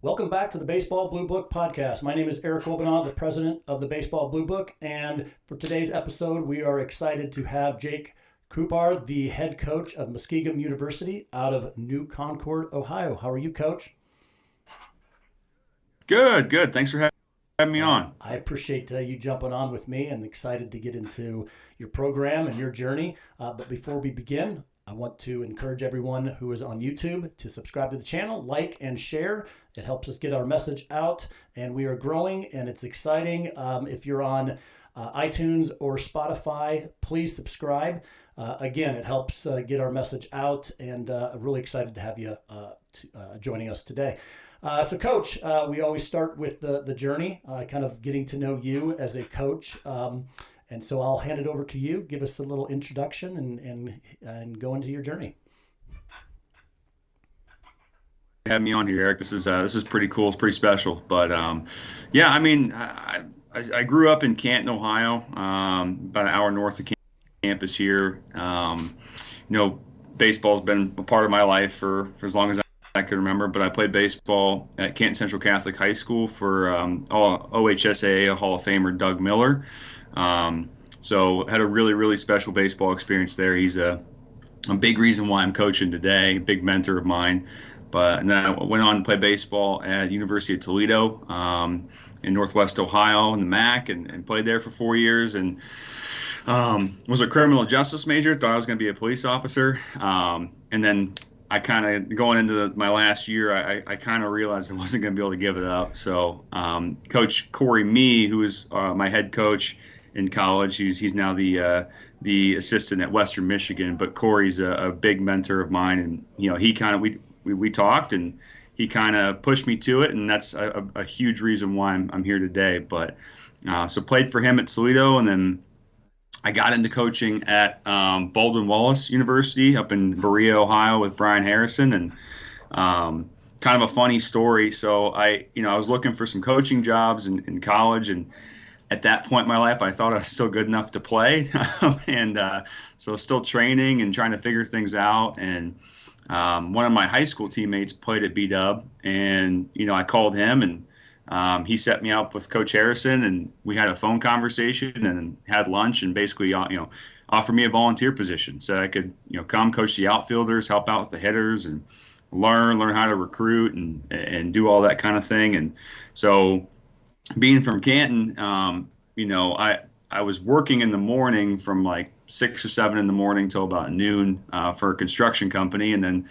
Welcome back to the Baseball Blue Book podcast. My name is Eric Obanov, the president of the Baseball Blue Book, and for today's episode, we are excited to have Jake Krupar, the head coach of Muskingum University out of New Concord, Ohio. How are you, Coach? Good. Thanks for having me on. I appreciate you jumping on with me and excited to get into your program and your journey. But before we begin, I want to encourage everyone who is on YouTube to subscribe to the channel, like, and share. It helps us get our message out, and we are growing, and it's exciting. If you're on iTunes or Spotify, please subscribe. Again, it helps get our message out, and I'm really excited to have you joining us today. So, Coach, we always start with the journey, kind of getting to know you as a coach. And so I'll hand it over to you. Give us a little introduction and go into your journey. Have me on here, Eric. This is pretty cool. It's pretty special. But yeah, I mean, I grew up in Canton, Ohio, about an hour north of campus here. Baseball's been a part of my life for as long as I can remember. But I played baseball at Canton Central Catholic High School for OHSAA Hall of Famer Doug Miller. So had a really special baseball experience there. He's a big reason why I'm coaching today, a big mentor of mine. But then I went on to play baseball at University of Toledo in Northwest Ohio in the MAC and played there for 4 years and was a criminal justice major, thought I was going to be a police officer. And then I kind of, going into my last year, I kind of realized I wasn't going to be able to give it up. So Coach Corey Mee, who was my head coach in college, he's now the assistant at Western Michigan. But Corey's a big mentor of mine, and he kind of we talked, and he kind of pushed me to it, and that's a huge reason why I'm here today. But so played for him at Toledo, and then I got into coaching at Baldwin-Wallace University up in Berea, Ohio, with Brian Harrison, and kind of a funny story. So I was looking for some coaching jobs in college, and at that point in my life, I thought I was still good enough to play, and so still training and trying to figure things out. And one of my high school teammates played at B-Dub, and I called him, and he set me up with Coach Harrison, and we had a phone conversation and had lunch, and basically offered me a volunteer position, said I could come coach the outfielders, help out with the hitters, and learn how to recruit and do all that kind of thing. And so, being from Canton, I was working in the morning from like 6 or 7 in the morning till about noon for a construction company, and then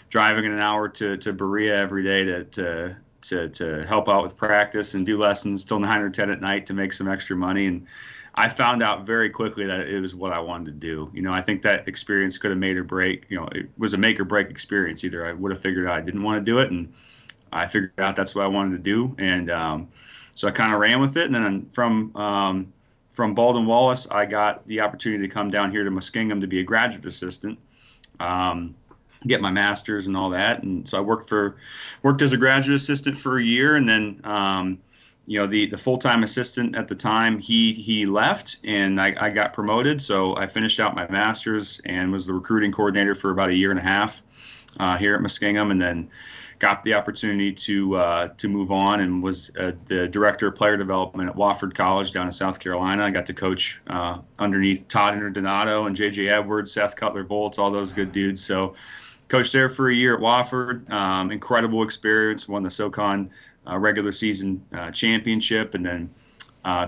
driving an hour to Berea every day to help out with practice and do lessons till 9 or 10 at night to make some extra money. And I found out very quickly that it was what I wanted to do. I think that experience could have made or break. It was a make or break experience. Either I would have figured out I didn't want to do it, and I figured out that's what I wanted to do. And so I kind of ran with it. And then from Baldwin-Wallace, I got the opportunity to come down here to Muskingum to be a graduate assistant, get my master's and all that. And so I worked as a graduate assistant for a year, and then the full-time assistant at the time, he left, and I got promoted. So I finished out my master's and was the recruiting coordinator for about a year and a half here at Muskingum, and then got the opportunity to move on and was the director of player development at Wofford College down in South Carolina. I got to coach underneath Todd Interdonato and J.J. Edwards, Seth Cutler-Volts, all those good dudes. So coached there for a year at Wofford. Incredible experience. Won the SoCon regular season championship, and then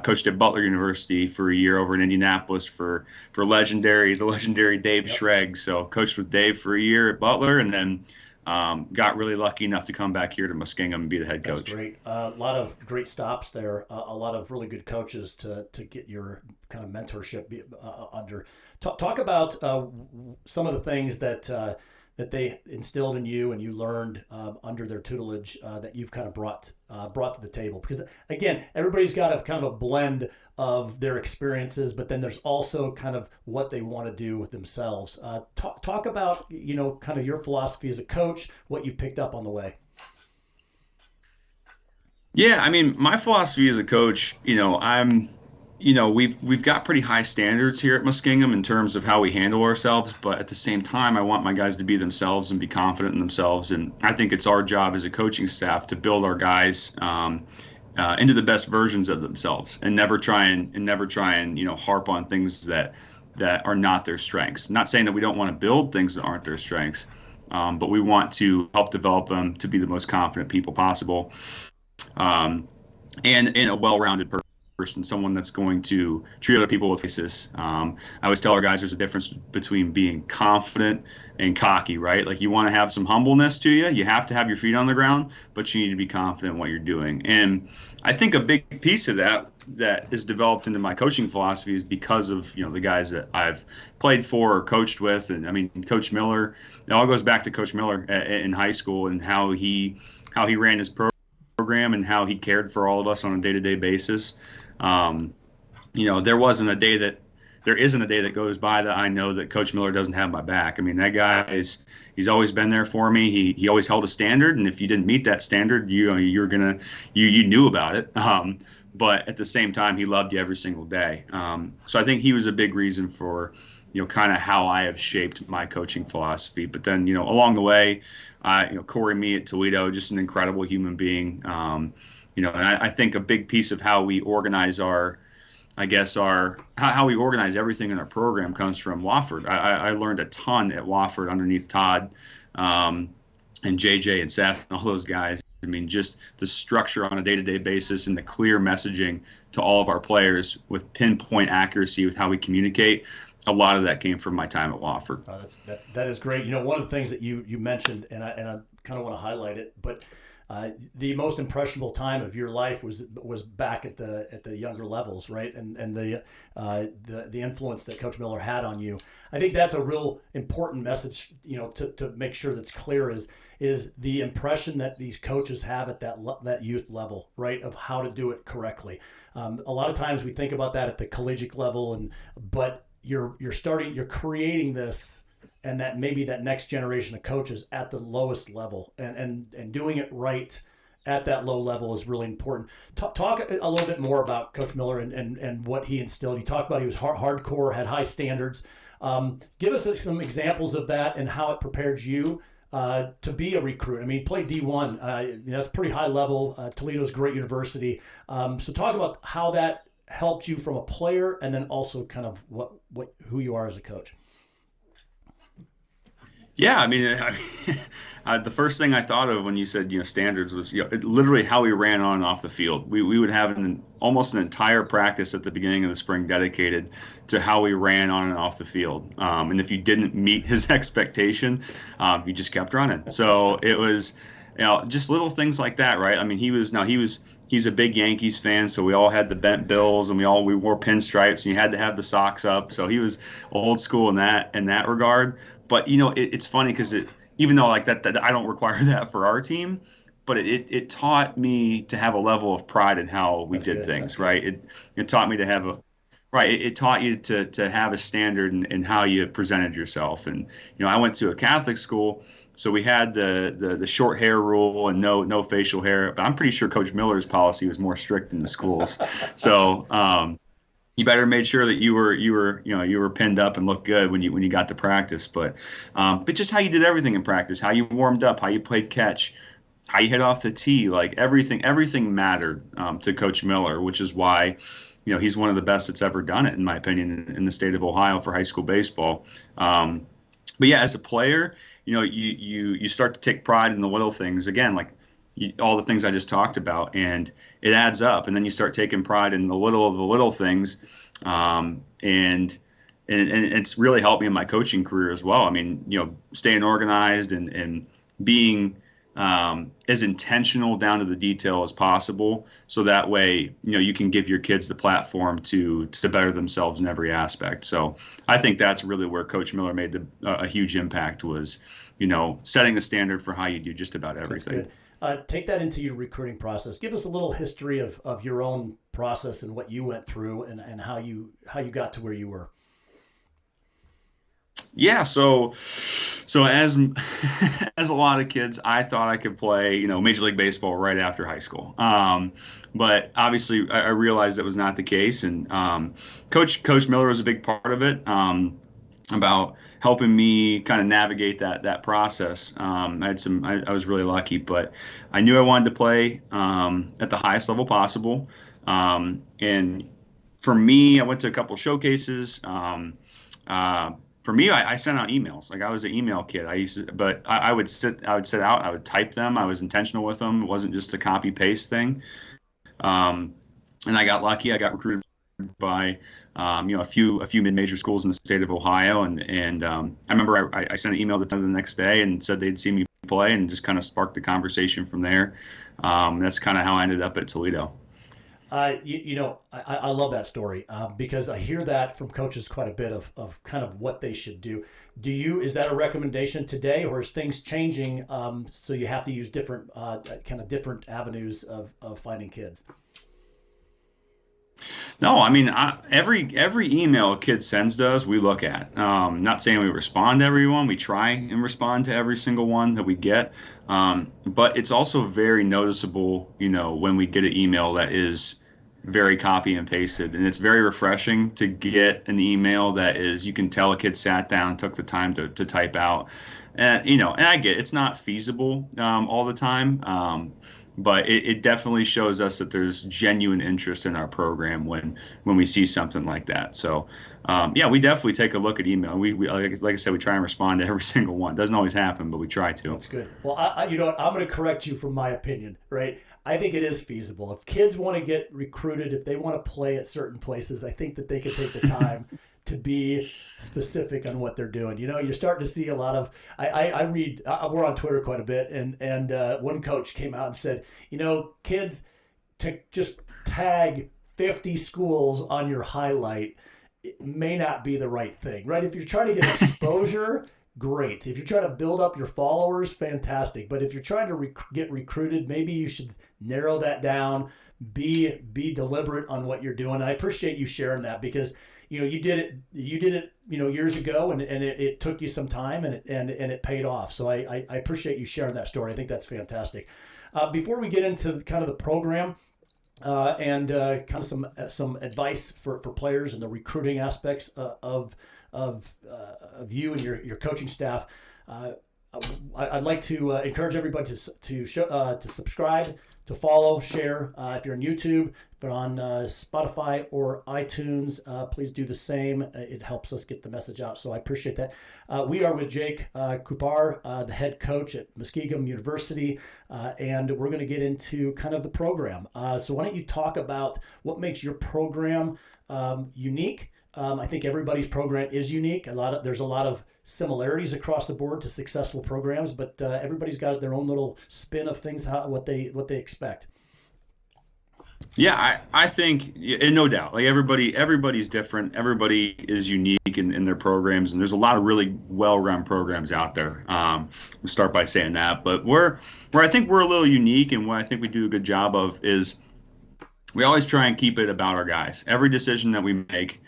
coached at Butler University for a year over in Indianapolis for the legendary Dave Schreg. So coached with Dave for a year at Butler, and then got really lucky enough to come back here to Muskingum and be the head coach. That's great. A lot of great stops there. A lot of really good coaches to get your kind of mentorship under. Talk about some of the things that they instilled in you and you learned under their tutelage that you've kind of brought to the table. Because again, everybody's got a kind of a blend of their experiences, but then there's also kind of what they want to do with themselves. Talk about, kind of your philosophy as a coach, what you picked up on the way. Yeah, I mean, my philosophy as a coach, we've got pretty high standards here at Muskingum in terms of how we handle ourselves, but at the same time, I want my guys to be themselves and be confident in themselves. And I think it's our job as a coaching staff to build our guys into the best versions of themselves, and never try and harp on things that are not their strengths. Not saying that we don't want to build things that aren't their strengths, but we want to help develop them to be the most confident people possible, um, and in a well-rounded person, someone that's going to treat other people with basis. I always tell our guys there's a difference between being confident and cocky, right? Like you want to have some humbleness to you. You have to have your feet on the ground, but you need to be confident in what you're doing. And I think a big piece of that is developed into my coaching philosophy is because of the guys that I've played for or coached with. And I mean, Coach Miller, it all goes back to Coach Miller in high school and how he ran his program and how he cared for all of us on a day-to-day basis. There isn't a day that goes by that I know that Coach Miller doesn't have my back. I mean, that guy he's always been there for me. He always held a standard, and if you didn't meet that standard, you knew about it. But at the same time, he loved you every single day. So I think he was a big reason for kind of how I have shaped my coaching philosophy. But then along the way, Corey Me at Toledo, just an incredible human being. And I think a big piece of how we organize how we organize everything in our program comes from Wofford. I learned a ton at Wofford underneath Todd, and JJ and Seth and all those guys. I mean, just the structure on a day-to-day basis and the clear messaging to all of our players with pinpoint accuracy with how we communicate. A lot of that came from my time at Wofford. That is great. One of the things that you mentioned, and I kind of want to highlight it, but the most impressionable time of your life was back at the younger levels, right? And the influence that Coach Miller had on you. I think that's a real important message, to make sure that's clear is the impression that these coaches have at that youth level, right? Of how to do it correctly. A lot of times we think about that at the collegiate level, but you're creating this. And that maybe that next generation of coaches at the lowest level and doing it right at that low level is really important. Talk a little bit more about Coach Miller and what he instilled. You talked about he was hardcore, had high standards. Give us some examples of that and how it prepared you to be a recruit. I mean, you played D1. That's pretty high level. Toledo's a great university. So talk about how that helped you from a player and then also kind of who you are as a coach. Yeah, I mean, the first thing I thought of when you said standards was literally how we ran on and off the field. We would have almost an entire practice at the beginning of the spring dedicated to how we ran on and off the field. And if you didn't meet his expectation, you just kept running. So it was just little things like that, right? I mean, he's a big Yankees fan, so we all had the bent bills and we wore pinstripes, and you had to have the socks up. So he was old school in that regard. But it's funny because even though like that I don't require that for our team, but it taught me to have a level of pride in how we did things, right? It taught me to have it taught you to have a standard in how you presented yourself. And I went to a Catholic school, so we had the short hair rule and no facial hair. But I'm pretty sure Coach Miller's policy was more strict in the schools. So you better made sure that you were pinned up and looked good when you got to practice. But just how you did everything in practice, how you warmed up, how you played catch, how you hit off the tee, like everything mattered to Coach Miller, which is why he's one of the best that's ever done it, in my opinion, in the state of Ohio for high school baseball. But yeah, as a player, you start to take pride in the little things again, like all the things I just talked about, and it adds up. And then you start taking pride in the little of the little things, and it's really helped me in my coaching career as well. I mean, staying organized and being as intentional down to the detail as possible, so that way you can give your kids the platform to better themselves in every aspect. So I think that's really where Coach Miller made a huge impact, was setting the standard for how you do just about everything. Take that into your recruiting process. Give us a little history of your own process and what you went through and how you got to where you were. Yeah, so as as a lot of kids, I thought I could play, Major League Baseball right after high school. But obviously, I realized that was not the case, and Coach Miller was a big part of it. About helping me kind of navigate that process. I was really lucky, but I knew I wanted to play at the highest level possible. And for me, I went to a couple showcases. Uh, for me, I sent out emails. Like I was an email kid. But I would sit out. I would type them. I was intentional with them. It wasn't just a copy paste thing. Um, and I got lucky. I got recruited by a few mid-major schools in the state of Ohio, and I remember I sent an email to them the next day and said they'd see me play, and just kind of sparked the conversation from there. That's kind of how I ended up at Toledo. I love that story because I hear that from coaches quite a bit of kind of what they should do. Is that a recommendation today, or is things changing so you have to use different kind of different avenues of finding kids? No, I mean every email a kid sends to us, we look at. Not saying we respond to everyone, we try and respond to every single one that we get. But it's also very noticeable, when we get an email that is very copy and pasted, and it's very refreshing to get an email that is you can tell a kid sat down, took the time to type out. And I get it's not feasible all the time. But it definitely shows us that there's genuine interest in our program when we see something like that. So, yeah, we definitely take a look at email. We like I said, we try and respond to every single one. Doesn't always happen, but we try to. That's good. Well, you know what? I'm going to correct you from my opinion, right? I think it is feasible. If kids want to get recruited, if they want to play at certain places, I think that they could take the time to be specific on what they're doing. You're starting to see a lot of. I read. We're on Twitter quite a bit, and one coach came out and said, kids, to just tag 50 schools on your highlight, it may not be the right thing, right? If you're trying to get exposure, great. If you're trying to build up your followers, fantastic. But if you're trying to get recruited, maybe you should narrow that down. Be deliberate on what you're doing. And I appreciate you sharing that because you did it years ago, and it took you some time, and it paid off. So I appreciate you sharing that story. I think that's fantastic. Before we get into kind of the program and kind of some advice for players and the recruiting aspects of you and your coaching staff, I'd like to encourage everybody to subscribe, to follow, share. If you're on YouTube, if you're on Spotify or iTunes, please do the same. It helps us get the message out, so I appreciate that. We are with Jake Krupar, the head coach at Muskingum University, and we're going to get into kind of the program. So why don't you talk about what makes your program unique? I think everybody's program is unique. There's a lot of similarities across the board to successful programs, but everybody's got their own little spin of things, what they expect. Yeah, I think, and no doubt, like everybody's different. Everybody is unique in their programs, and there's a lot of really well-run programs out there. We'll start by saying that, but where I think we're a little unique, and what I think we do a good job of is we always try and keep it about our guys. Every decision that we make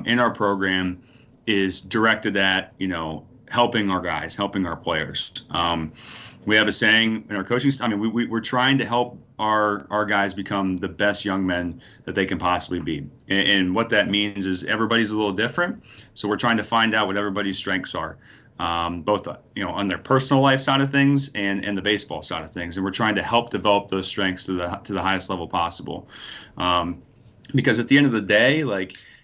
in our program is directed at helping our guys, helping our players. We have a saying in our coaching. I mean, we're trying to help our guys become the best young men that they can possibly be. And what that means is everybody's a little different. So we're trying to find out what everybody's strengths are, both on their personal life side of things and the baseball side of things. And we're trying to help develop those strengths to the highest level possible. Because at the end of the day,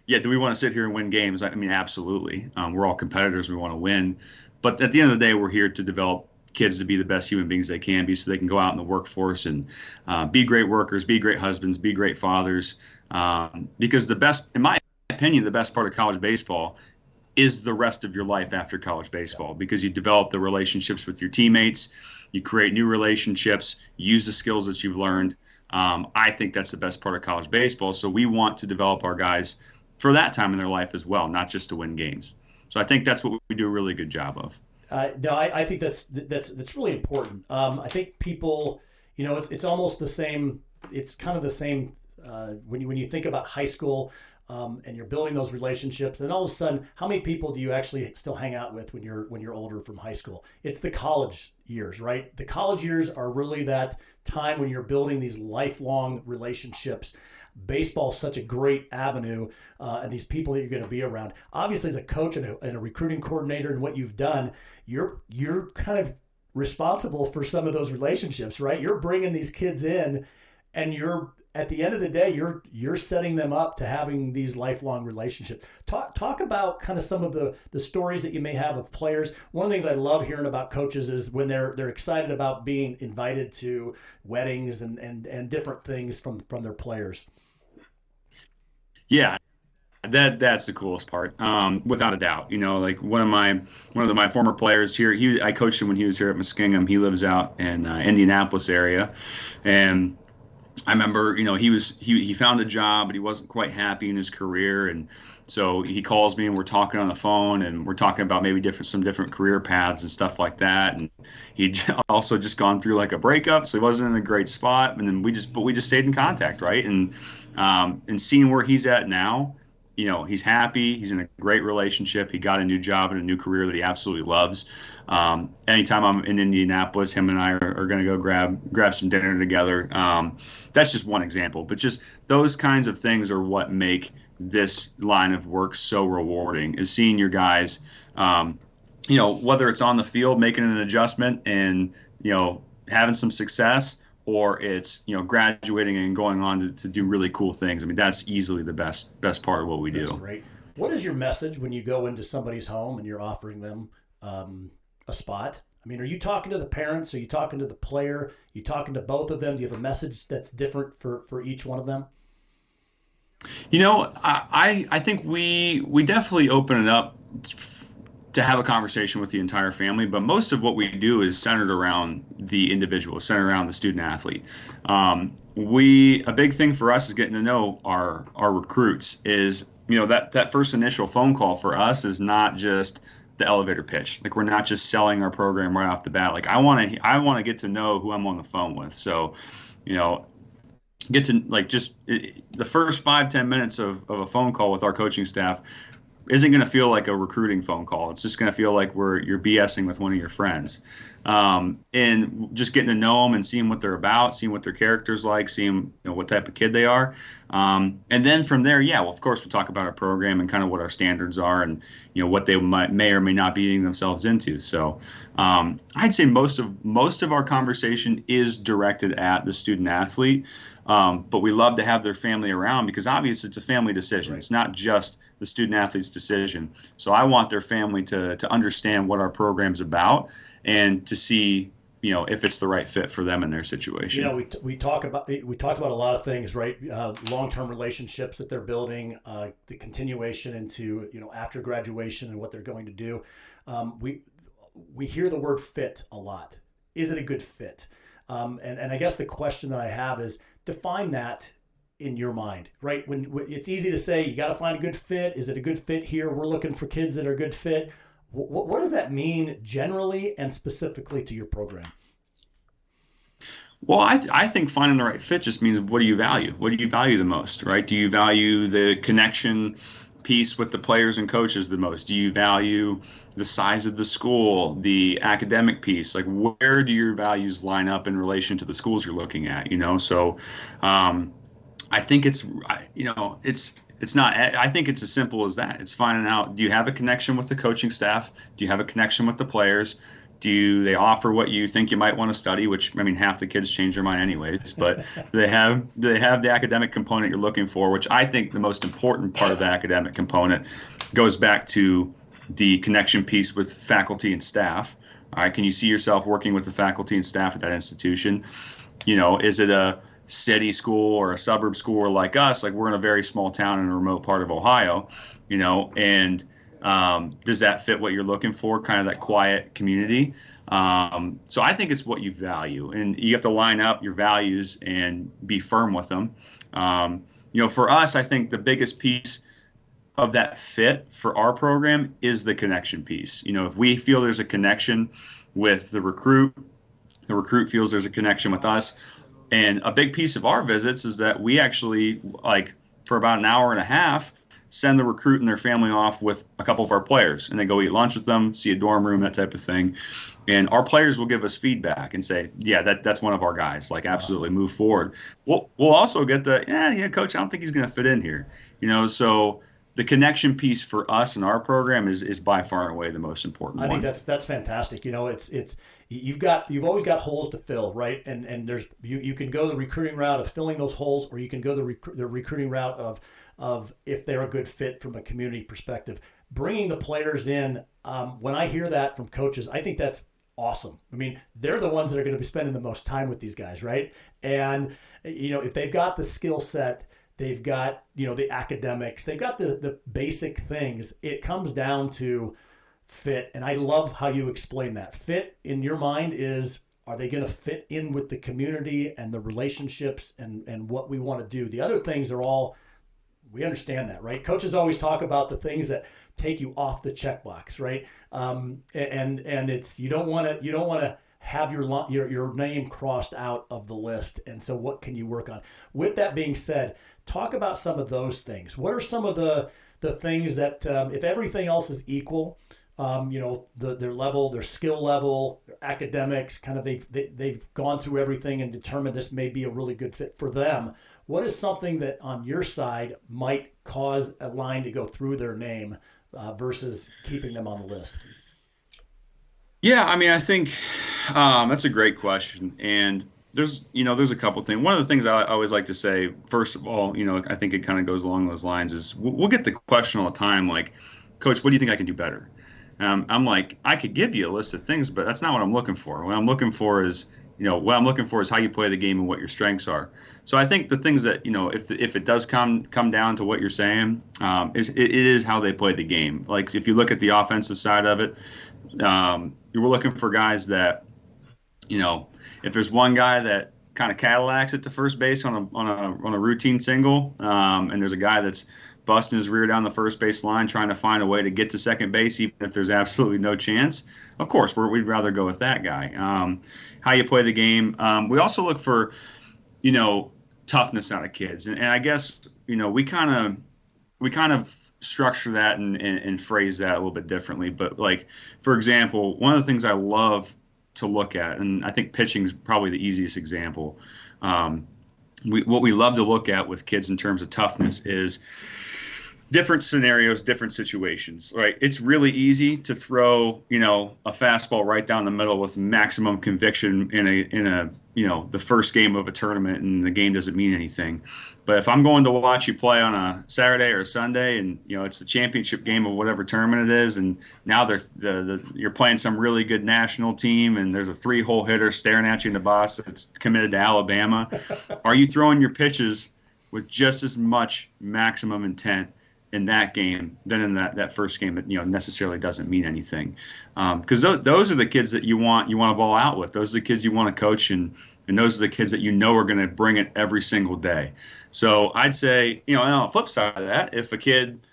yeah, do we want to sit here and win games? I mean, absolutely. We're all competitors. We want to win. But at the end of the day, we're here to develop kids to be the best human beings they can be so they can go out in the workforce and be great workers, be great husbands, be great fathers. Because in my opinion, the best part of college baseball is the rest of your life after college baseball, because you develop the relationships with your teammates, you create new relationships, you use the skills that you've learned. I think that's the best part of college baseball. So we want to develop our guys for that time in their life as well, not just to win games. So I think that's what we do a really good job of. No, I think that's really important. I think people, it's almost the same. It's kind of the same when you think about high school. and you're building those relationships. And all of a sudden, how many people do you actually still hang out with when you're older from high school? It's the college years, right? The college years are really that time when you're building these lifelong relationships. Baseball is such a great avenue, and these people that you're going to be around. Obviously, as a coach and a recruiting coordinator, and what you've done, you're kind of responsible for some of those relationships, right? You're bringing these kids in, and you're at the end of the day, you're setting them up to having these lifelong relationships. Talk about kind of some of the stories that you may have of players. One of the things I love hearing about coaches is when they're excited about being invited to weddings and different things from their players. Yeah, that's the coolest part, without a doubt. Like one of my former players here, I coached him when he was here at Muskingum. He lives out in Indianapolis area, and I remember, he found a job, but he wasn't quite happy in his career, and so he calls me and we're talking on the phone, and we're talking about maybe some different career paths and stuff like that. And he'd also just gone through like a breakup, so he wasn't in a great spot. And then we just stayed in contact, right? And seeing where he's at now, he's happy. He's in a great relationship. He got a new job and a new career that he absolutely loves. Anytime I'm in Indianapolis, him and I are going to go grab some dinner together. That's just one example, but just those kinds of things are what make this line of work so rewarding, is seeing your guys, whether it's on the field making an adjustment and, having some success, or it's, graduating and going on to do really cool things. I mean, that's easily the best part of what we do. That's great. What is your message when you go into somebody's home and you're offering them a spot? I mean, are you talking to the parents? Are you talking to the player? Are you talking to both of them? Do you have a message that's different for each one of them? I think we definitely open it up to have a conversation with the entire family, but most of what we do is centered around the individual, centered around the student athlete. A big thing for us is getting to know our recruits. Is that first initial phone call for us is not just the elevator pitch. Like, we're not just selling our program right off the bat. Like, I want to get to know who I'm on the phone with. So, get to the first 5-10 minutes of a phone call with our coaching staff isn't going to feel like a recruiting phone call. It's just going to feel like you're BSing with one of your friends, and just getting to know them and seeing what they're about, seeing what their character's like, seeing what type of kid they are, and then from there, of course, we'll talk about our program and kind of what our standards are, and what they may or may not be getting themselves into. So I'd say most of our conversation is directed at the student athlete. But we love to have their family around, because obviously it's a family decision. Right. It's not just the student athlete's decision. So I want their family to understand what our program's about, and to see, if it's the right fit for them in their situation. We talked about a lot of things, right? Long-term relationships that they're building, the continuation into, after graduation and what they're going to do. We hear the word fit a lot. Is it a good fit? And I guess the question that I have is, define that in your mind, right? When it's easy to say you got to find a good fit. Is it a good fit here? We're looking for kids that are a good fit. What does that mean generally and specifically to your program? Well, I think finding the right fit just means, what do you value? What do you value the most, right? Do you value the connection piece with the players and coaches the most? Do you value the size of the school, the academic piece? Like, where do your values line up in relation to the schools you're looking at? So I think it's not, I think it's as simple as that. It's finding out, do you have a connection with the coaching staff? Do you have a connection with the players? Do they offer what you think you might want to study? Which, I mean, half the kids change their mind anyways, but they have the academic component you're looking for, which I think the most important part of the academic component goes back to the connection piece with faculty and staff. All right, can you see yourself working with the faculty and staff at that institution? Is it a city school or a suburb school, or like us? Like, we're in a very small town in a remote part of Ohio, and does that fit what you're looking for? Kind of that quiet community. So I think it's what you value, and you have to line up your values and be firm with them. For us, I think the biggest piece of that fit for our program is the connection piece. If we feel there's a connection with the recruit feels there's a connection with us. And a big piece of our visits is that we actually for about an hour and a half, send the recruit and their family off with a couple of our players, and they go eat lunch with them, see a dorm room, that type of thing. And our players will give us feedback and say, yeah, that's one of our guys. Like, absolutely, Awesome. move forward. We'll also get the, yeah, coach, I don't think he's going to fit in here. So the connection piece for us in our program is by far and away the most important I think one. that's fantastic. It's you've always got holes to fill, right? And there's you can go the recruiting route of filling those holes, or you can go the recruiting route of if they're a good fit from a community perspective. Bringing the players in, when I hear that from coaches, I think that's awesome. I mean, they're the ones that are going to be spending the most time with these guys, right? And if they've got the skill set, they've got the academics, they've got the basic things. It comes down to fit. And I love how you explain that. Fit in your mind is, are they going to fit in with the community and the relationships and what we want to do? The other things are all, we understand that, right? Coaches always talk about the things that take you off the checkbox, right? And it's, you don't want to have your name crossed out of the list. And so what can you work on? With that being said, talk about some of those things. What are some of the things that, if everything else is equal, their level, their skill level, their academics, kind of they've gone through everything and determined this may be a really good fit for them. What is something that on your side might cause a line to go through their name versus keeping them on the list? Yeah, I mean, I think that's a great question, and there's a couple things. One of the things I always like to say, first of all, I think it kind of goes along those lines, is we'll get the question all the time, like, Coach, what do you think I can do better? I'm like, I could give you a list of things, but that's not what I'm looking for. What I'm looking for is, how you play the game and what your strengths are. So I think the things that, if it does come down to what you're saying, it is how they play the game. Like, if you look at the offensive side of it, you were looking for guys that, if there's one guy that kind of Cadillacs at the first base on a routine single, and there's a guy that's busting his rear down the first base line, trying to find a way to get to second base, even if there's absolutely no chance. Of course, we'd rather go with that guy. How you play the game. We also look for, toughness out of kids, and I guess we kind of structure that and phrase that a little bit differently. But, like, for example, one of the things I love to look at, and I think pitching is probably the easiest example. What we love to look at with kids in terms of toughness is different scenarios, different situations, right? It's really easy to throw, a fastball right down the middle with maximum conviction in a the first game of a tournament, and the game doesn't mean anything. But if I'm going to watch you play on a Saturday or a Sunday, and it's the championship game of whatever tournament it is, and now you're playing some really good national team, and there's a 3-hole hitter staring at you in the box that's committed to Alabama, are you throwing your pitches with just as much maximum intent in that game than in that first game that necessarily doesn't mean anything, because those are the kids that you want to ball out with. Those are the kids you want to coach, and those are the kids that are going to bring it every single day. So I'd say, and on the flip side of that, if a kid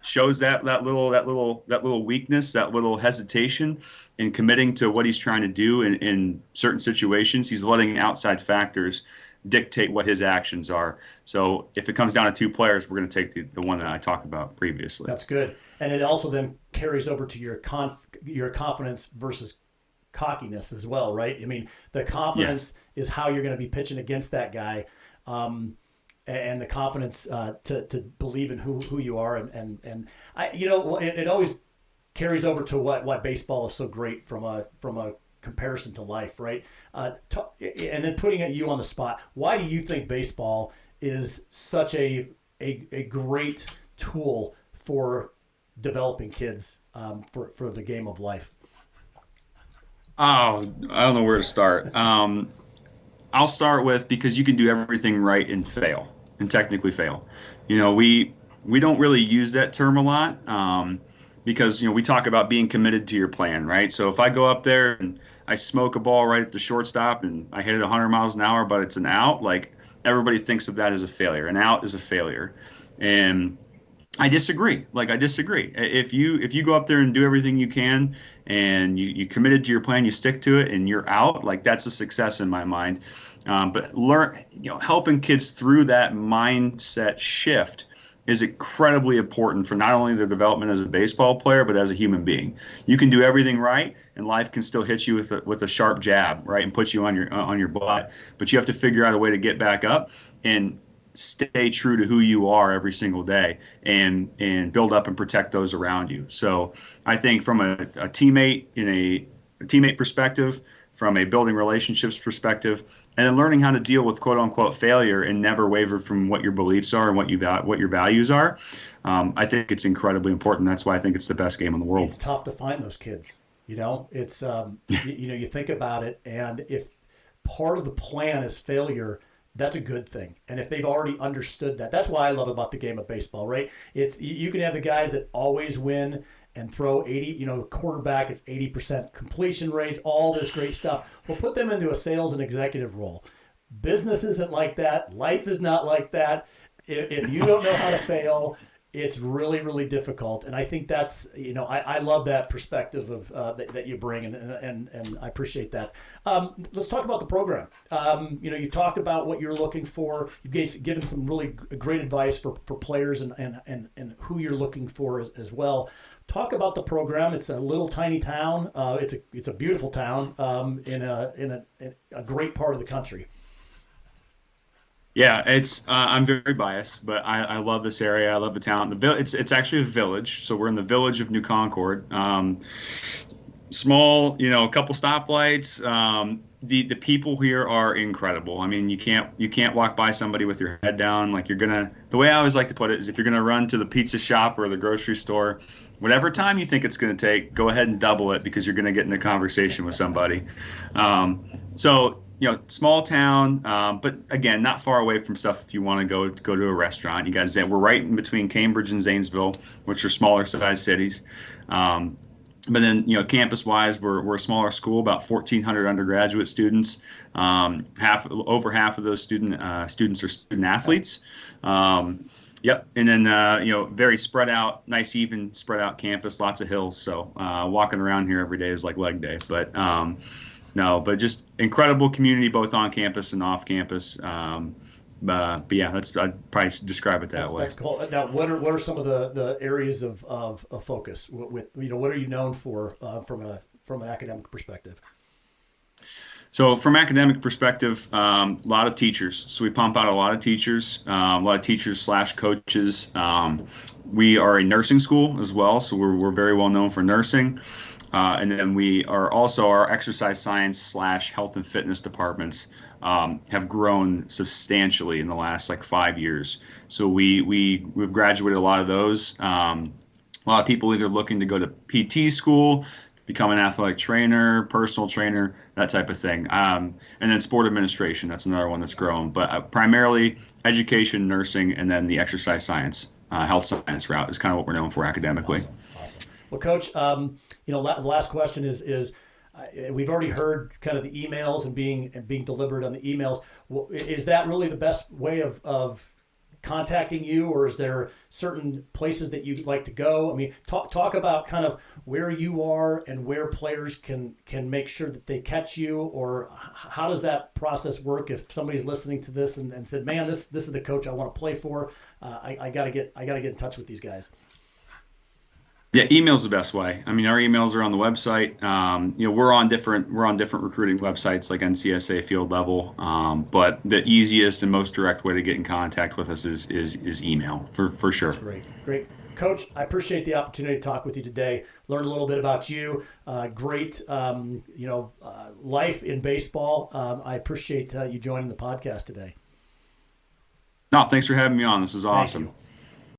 shows that little weakness, that little hesitation in committing to what he's trying to do in certain situations, he's letting outside factors dictate what his actions are. So if it comes down to 2 players, we're going to take the one that I talked about previously. That's good. And it also then carries over to your confidence versus cockiness as well, right? I mean, the confidence is how you're going to be pitching against that guy, and the confidence to believe in who you are. And it always carries over to why baseball is so great from a comparison to life, right? And then putting you on the spot, why do you think baseball is such a great tool for developing kids for the game of life? Oh, I don't know where to start. I'll start with, because you can do everything right and fail, and technically fail. We don't really use that term a lot, because we talk about being committed to your plan, right? So if I go up there and I smoke a ball right at the shortstop and I hit it 100 miles an hour, but it's an out, like, everybody thinks of that as a failure. An out is a failure, and I disagree. I disagree. If you go up there and do everything you can and you committed to your plan, you stick to it and you're out, that's a success in my mind. But helping kids through that mindset shift is incredibly important for not only their development as a baseball player, but as a human being. You can do everything right, and life can still hit you with a sharp jab, right, and put you on your butt. But you have to figure out a way to get back up and stay true to who you are every single day, and build up and protect those around you. So I think from a teammate a teammate perspective, from a building relationships perspective, and then learning how to deal with quote unquote failure and never waver from what your beliefs are and what your values are. I think it's incredibly important. That's why I think it's the best game in the world. It's tough to find those kids. It's you think about it, and if part of the plan is failure, that's a good thing. And if they've already understood that, that's why I love about the game of baseball, right? It's you can have the guys that always win and throw 80, quarterback, it's 80% completion rates, all this great stuff. We'll put them into a sales and executive role. Business isn't like that. Life is not like that. If you don't know how to fail, it's really, really difficult. And I think that's, I love that perspective of that you bring, and I appreciate that. Let's talk about the program. You talked about what you're looking for. You've given some really great advice for players and who you're looking for as well. Talk about the program. It's a little tiny town. It's a beautiful town in a great part of the country. Yeah, I'm very biased, but I love this area. I love the town. It's actually a village, so we're in the village of New Concord. Small, a couple stoplights. The people here are incredible. I mean, you can't walk by somebody with your head down. The way I always like to put it is, if you're gonna run to the pizza shop or the grocery store, whatever time you think it's gonna take, go ahead and double it, because you're gonna get in a conversation with somebody. So small town, but again, not far away from stuff. If you want to go to a restaurant, you guys, we're right in between Cambridge and Zanesville, which are smaller size cities. But then, campus wise, we're a smaller school, about 1,400 undergraduate students. Over half of those students are student athletes. Yep. And then, very spread out, nice, even spread out campus, lots of hills. So walking around here every day is like leg day. But no, but just incredible community, both on campus and off campus. But yeah, I'd probably describe it that way. That's cool. Now, what are some of the areas of focus with what are you known for from an academic perspective? So from academic perspective, a lot of teachers. So we pump out a lot of teachers / coaches. We are a nursing school as well, so we're very well known for nursing. And then we are also, our exercise science / health and fitness departments have grown substantially in the last 5 years. So we've graduated a lot of those. A lot of people either looking to go to PT school, become an athletic trainer, personal trainer, that type of thing. And then sport administration, that's another one that's grown. But primarily education, nursing, and then the exercise science, health science route is kind of what we're known for academically. Awesome. Well, Coach, the last question is we've already heard kind of the emails and being delivered on the emails. Is that really the best way of contacting you, or is there certain places that you'd like to go? I mean, talk about kind of where you are and where players can make sure that they catch you, or how does that process work if somebody's listening to this and said, man, this is the coach I want to play for. I gotta get in touch with these guys. Yeah, email's the best way. I mean, our emails are on the website. We're on different recruiting websites like NCSA Field Level. But the easiest and most direct way to get in contact with us is email for sure. That's great. Coach, I appreciate the opportunity to talk with you today. Learn a little bit about you. Great, life in baseball. I appreciate you joining the podcast today. No, thanks for having me on. This is awesome. Thank you.